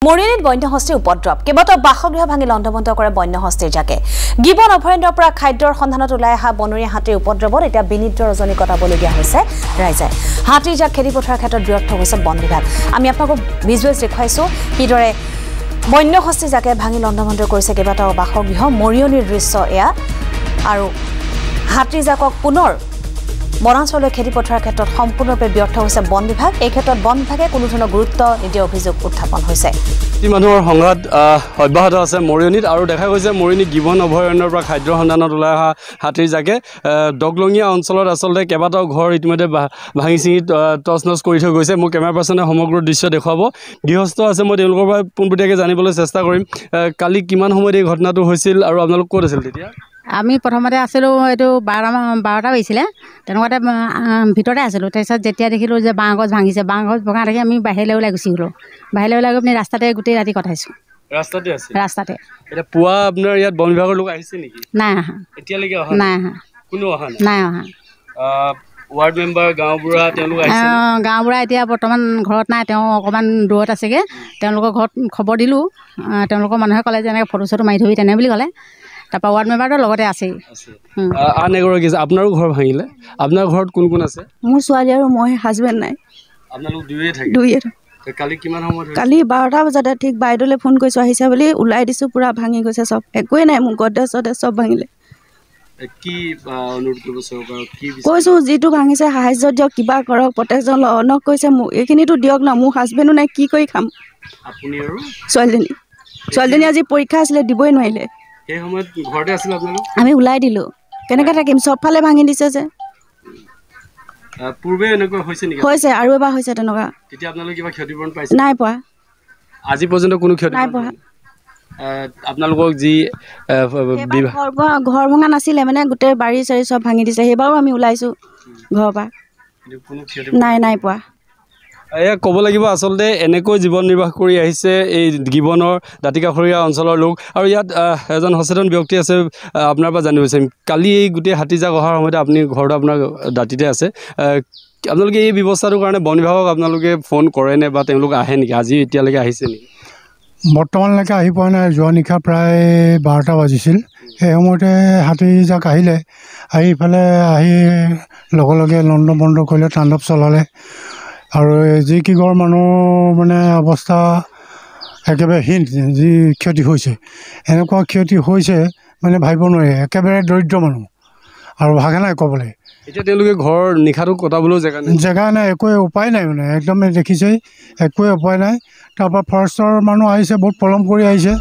মৰিয়নিত বন্যহস্তীৰ উপদ্ৰৱ কেইবাটাও বাসগৃহ ভাঙি লণ্ডভণ্ড কৰে বন্যহস্তীৰ জাকে গিবন অভয়াৰণ্যৰ পৰা খাদ্যৰ সন্ধানত ওলাই অহা বনৰীয়া হাতীৰ উপদ্ৰৱত এতিয়া বিনিদ্ৰ ৰজনী কটাবলগীয়া হৈছে ৰাইজে হাতীৰ জাক খেদি পঠোৱাৰ ক্ষেত্ৰত ব্যৰ্থ হৈছে বন বিভাগ আমি আপোনালোকক ভিজুৱেলছ দেখুৱাইছোঁ কিদৰে বন্যহস্তীৰ জাকে ভাঙি লণ্ডভণ্ড কৰিছে কেইবাটাও বাসগৃহ মৰিয়নিৰ দৃশ্য এয়া আৰু হাতীৰ জাকক পুনৰ বনাঞ্চললৈ খেদি পঠোৱাৰ ক্ষেত্ৰত সম্পূৰ্ণৰূপে ব্যৰ্থ হৈছে বন বিভাগ এই ক্ষেত্ৰত বন বিভাগে কোনো ধৰণৰ গুৰুত্ব নিদিয়া অভিযোগ উত্থাপন হৈছে মানুহৰ সংঘাত অব্যাহত আছে মৰিয়নিত আৰু দেখা গৈছে মৰিয়নি গিবন অভয়াৰণ্যৰ পৰা খাদ্যৰ সন্ধানত ওলাই অহা হাতীৰ জাকে ডগলঙীয়া অঞ্চলত আচলতে কেইবাটাও ঘৰ ইতিমধ্যে ভাঙি চিঙি টচনচ কৰি থৈ গৈছে মোৰ কেমেৰা পাৰ্চনে সমগ্ৰ দৃশ্য দেখুৱাব গৃহস্থ আছে মই তেওঁলোকৰ পৰা পোনপটীয়াকৈ জানিবলৈ চেষ্টা কৰিম কালি কিমান সময়ত এই ঘটনাটো হৈছিল আৰু আপোনালোক ক'ত আছিল তেতিয়া আমি প্ৰথমতে আছিলোঁ এইটো 12টা বাজিছিলে তেনেকুৱাতে ভিতৰতে আছিলোঁ তাৰপিছত যেতিয়া দেখিলোঁ যে বাঁহ গছ ভাঙিছে বাঁহ গছ ভঙা দেখি আমি বাহিৰলৈ ওলাই গুচি গ'লোঁ বাহিৰলৈ ওলাই গৈ পিনি ৰাস্তাতে গোটেই ৰাতি কটাইছোঁ ৰাস্তাতে এতিয়া পুৱা আপোনাৰ ইয়াত বন বিভাগৰ লোক আহিছে নেকি নাই অহা এতিয়ালৈকে নাই অহা কোনো অহা নাই অহা ৱাৰ্ড মেম্বাৰ গাঁওবুঢ়া তেওঁলোক আহিছে গাঁওবুঢ়া এতিয়া বৰ্তমান ঘৰত নাই তেওঁ অকণমান দূৰত আছেগৈ তেওঁলোকৰ ঘৰত খবৰ দিলোঁ তেওঁলোকৰ মানুহে ক'লে যে এনেকৈ ফটো চটো মাৰি থবি তেনে বুলি ক'লে তাৰপৰা ৱাৰ্ড মেম্বাৰটো লগতে আছেই আন এগৰাকী আছে আপোনাৰো ঘৰ ভাঙিলে আপোনাৰ ঘৰত কোন কোন আছে মোৰ ছোৱালী আৰু মই হাজবেণ্ড নাই আপোনালোক দুয়ে থাকে কালি কিমান সময়ত কালি 12টা বজাতে ঠিক বাইদেউলৈ ফোন কৰিছোঁ আহিছে বুলি ওলাই দিছোঁ পূৰা ভাঙি গৈছে চব একোৱেই নাই মোৰ গড্ৰেজ চড্ৰেজ চব ভাঙিলে কি অনুৰোধ কৰিব চৰকাৰক কি কৈছোঁ যিটো ভাঙিছে সাহায্য দিয়ক কিবা কৰক প্ৰটেকশ্যন লওক কৈছে মোক এইখিনিতো দিয়ক না মোৰ হাজবেণ্ডো নাই কি কৰি খাম আপুনি আৰু ছোৱালীজনী আজি পৰীক্ষা আছিলে দিবই নোৱাৰিলে সেই সময়ত ঘৰতে আছিল আপোনালোক আমি ওলাই দিলোঁ কেনেকৈ থাকিম চবফালে ভাঙি দিছে যে পূৰ্বে এনেকুৱা হৈছে নেকি হৈছে আৰু এবাৰ হৈছে তেনেকুৱা তেতিয়া আপোনালোকে কিবা ক্ষতিপূৰণ পাইছে নাই পোৱা আজি পৰ্যন্ত কোনো ক্ষতি নাই পোৱা আপোনালোকক যি ঘৰ ভঙা নাছিলে মানে গোটেই বাৰী চাৰী চব ভাঙি দিছে সেইবাৰো আমি ওলাইছোঁ ঘৰৰ পৰা নাই পোৱা এয়া ক'ব লাগিব আচলতে এনেকৈ জীৱন নিৰ্বাহ কৰি আহিছে এই গিবনৰ দাঁতিকাষৰীয়া অঞ্চলৰ লোক আৰু ইয়াত এজন সচেতন ব্যক্তি আছে আপোনাৰ পৰা জানিব বিচাৰিম কালি এই গোটেই হাতীজাক অহাৰ সময়তে আপুনি ঘৰটো আপোনাৰ দাঁতিতে আছে আপোনালোকে এই ব্যৱস্থাটোৰ কাৰণে বন বিভাগক আপোনালোকে ফোন কৰেনে বা তেওঁলোক আহে নেকি আজি এতিয়ালৈকে আহিছে নেকি বৰ্তমানলৈকে আহি পোৱা নাই যোৱা নিশা প্ৰায় 12টা বাজিছিল সেই সময়তে হাতীজাক আহিলে আহি ইফালে আহি লগে লগে লণ্ড বন্ধ কৰিলে তাণ্ডৱ চলালে আৰু যিকেইঘৰ মানুহ মানে অৱস্থা একেবাৰে হীন যি ক্ষতি হৈছে এনেকুৱা ক্ষতি হৈছে মানে ভাবিব নোৱাৰে একেবাৰে দৰিদ্ৰ মানুহ আৰু ভাগে নাই ক'বলৈ এতিয়া তেওঁলোকে ঘৰ নিশাটো কটাবলৈও জেগা নাই একোৱে উপায় নাই মানে একদমেই দেখিছেই একোৱে উপায় নাই তাৰপৰা ফৰেষ্টৰ মানুহ আহিছে বহুত পলম কৰি আহিছে